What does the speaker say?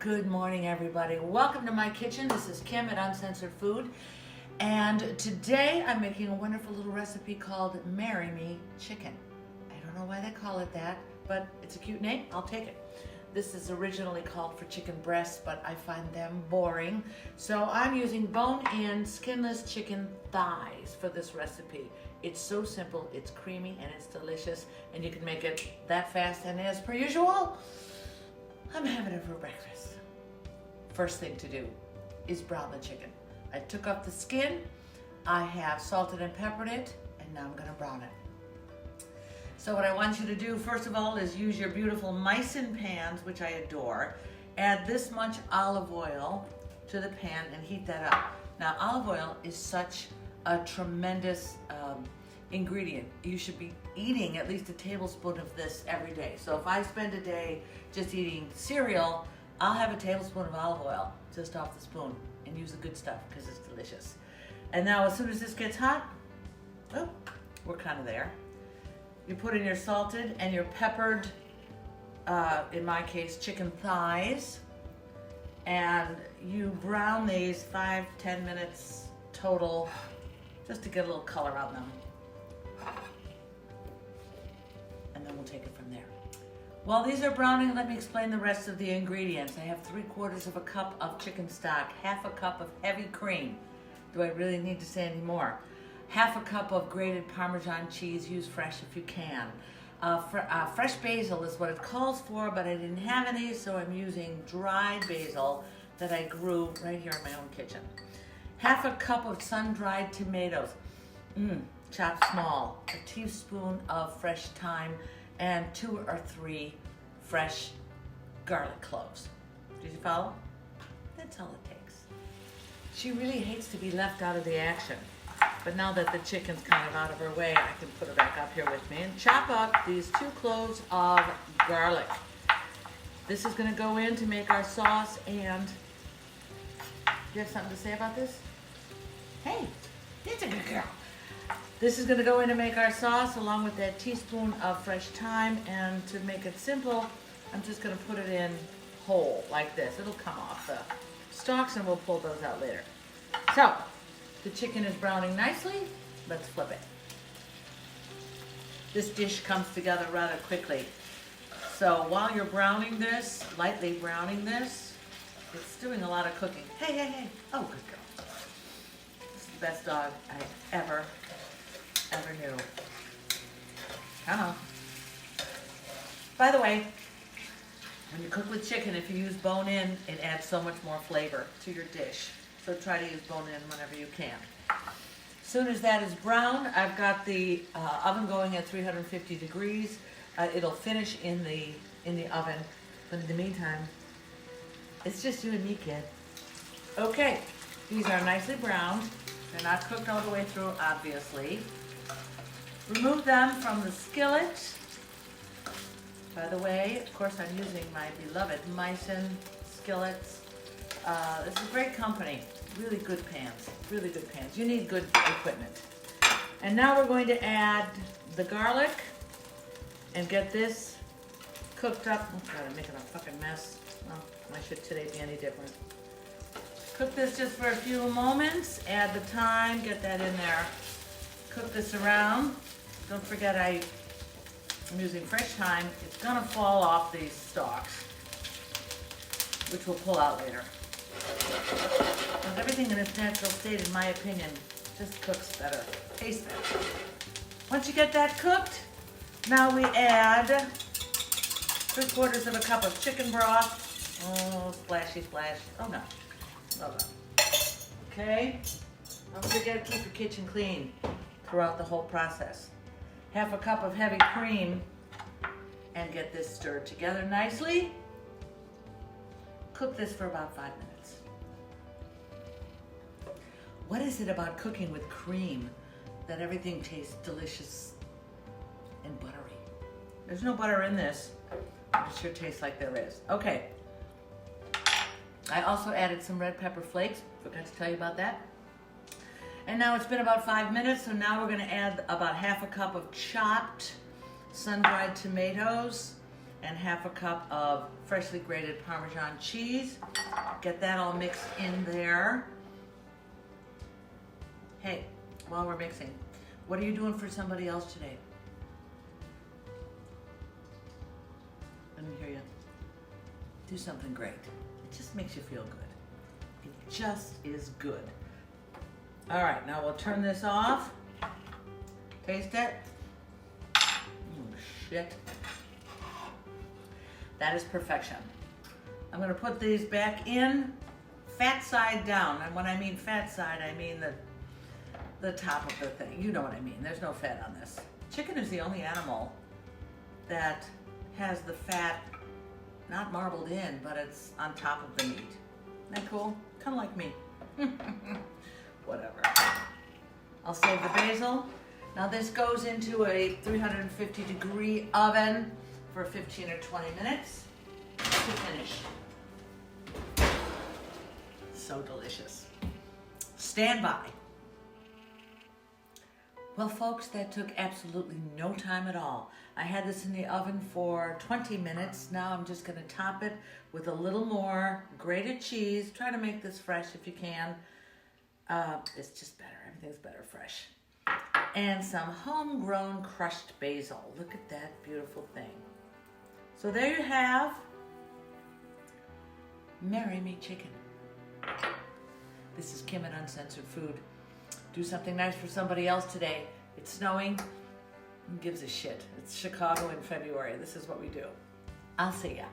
Good morning, everybody. Welcome to my kitchen. This is Kim at Uncensored Food. And today I'm making a wonderful little recipe called Marry Me Chicken. I don't know why they call it that, but it's a cute name. I'll take it. This is originally called for chicken breasts, but I find them boring. So I'm using bone-in, skinless chicken thighs for this recipe. It's so simple, it's creamy, and it's delicious, and you can make it that fast. And as per usual, I'm having it for breakfast. First thing to do is brown the chicken. I took off the skin, I have salted and peppered it, and now I'm gonna brown it. So what I want you to do first of all is use your beautiful Parmesan pans, which I adore. Add this much olive oil to the pan and heat that up. Now olive oil is such a tremendous ingredient. You should be eating at least a tablespoon of this every day. So if I spend a day just eating cereal, I'll have a tablespoon of olive oil just off the spoon and use the good stuff because it's delicious. And now as soon as this gets hot, oh, we're kind of there. You put in your salted and your peppered, in my case, chicken thighs, and you brown these 5-10 minutes total just to get a little color on them. And then we'll take it from there. While these are browning, let me explain the rest of the ingredients. I have 3/4 of a cup of chicken stock, 1/2 cup of heavy cream. Do I really need to say any more? 1/2 cup of grated Parmesan cheese, use fresh if you can. Fresh basil is what it calls for, but I didn't have any, so I'm using dried basil that I grew right here in my own kitchen. 1/2 cup of sun-dried tomatoes, chopped small. A teaspoon of fresh thyme, and 2 or 3 fresh garlic cloves. Did you follow? That's all it takes. She really hates to be left out of the action. But now that the chicken's kind of out of her way, I can put her back up here with me and chop up these 2 cloves of garlic. This is gonna go in to make our sauce. And you have something to say about this? Hey, that's a good girl. This is gonna go in to make our sauce along with that teaspoon of fresh thyme. And to make it simple, I'm just gonna put it in whole like this. It'll come off the stalks and we'll pull those out later. So, the chicken is browning nicely. Let's flip it. This dish comes together rather quickly. So while you're browning this, lightly browning this, it's doing a lot of cooking. Hey, hey, hey. Oh, good girl. This is the best dog I ever knew. Come on. By the way, when you cook with chicken, if you use bone-in, it adds so much more flavor to your dish. So try to use bone-in whenever you can. As soon as that is brown, I've got the oven going at 350 degrees. It'll finish in the oven, but in the meantime, it's just you and me, kid. Okay, these are nicely browned. They're not cooked all the way through, obviously. Remove them from the skillet. By the way, of course, I'm using my beloved Parmesan skillets. This is a great company. Really good pans. Really good pans. You need good equipment. And now we're going to add the garlic and get this cooked up. Oh God, I'm making a fucking mess. Well, why should today be any different? Cook this just for a few moments. Add the thyme. Get that in there. Cook this around. Don't forget I'm using fresh thyme. It's gonna fall off these stalks, which we'll pull out later. And everything in its natural state, in my opinion, just cooks better, tastes better. Once you get that cooked, now we add 3/4 of a cup of chicken broth. Oh, splashy splash. Oh no. Oh no. Okay. Don't forget to keep your kitchen clean throughout the whole process. 1/2 cup of heavy cream, and get this stirred together nicely. Cook this for about 5 minutes. What is it about cooking with cream that everything tastes delicious and buttery? There's no butter in this, but it sure tastes like there is. Okay. I also added some red pepper flakes. Forgot to tell you about that. And now it's been about 5 minutes, so now we're gonna add about 1/2 cup of chopped sun-dried tomatoes and half a cup of freshly grated Parmesan cheese. Get that all mixed in there. Hey, while we're mixing, what are you doing for somebody else today? Let me hear you. Do something great. It just makes you feel good. It just is good. All right, now we'll turn this off. Taste it. Oh, shit. That is perfection. I'm gonna put these back in, fat side down. And when I mean fat side, I mean the top of the thing. You know what I mean. There's no fat on this. Chicken is the only animal that has the fat not marbled in, but it's on top of the meat. Isn't that cool? Kind of like me. Whatever. I'll save the basil. Now this goes into a 350-degree oven for 15 or 20 minutes to finish. So delicious. Stand by. Well, folks, that took absolutely no time at all. I had this in the oven for 20 minutes. Now I'm just going to top it with a little more grated cheese. Try to make this fresh if you can. It's just better. Everything's better fresh. And some homegrown crushed basil. Look at that beautiful thing. So there you have Marry Me Chicken. This is Kim at Uncensored Food. Do something nice for somebody else today. It's snowing. Who gives a shit? It's Chicago in February. This is what we do. I'll see ya.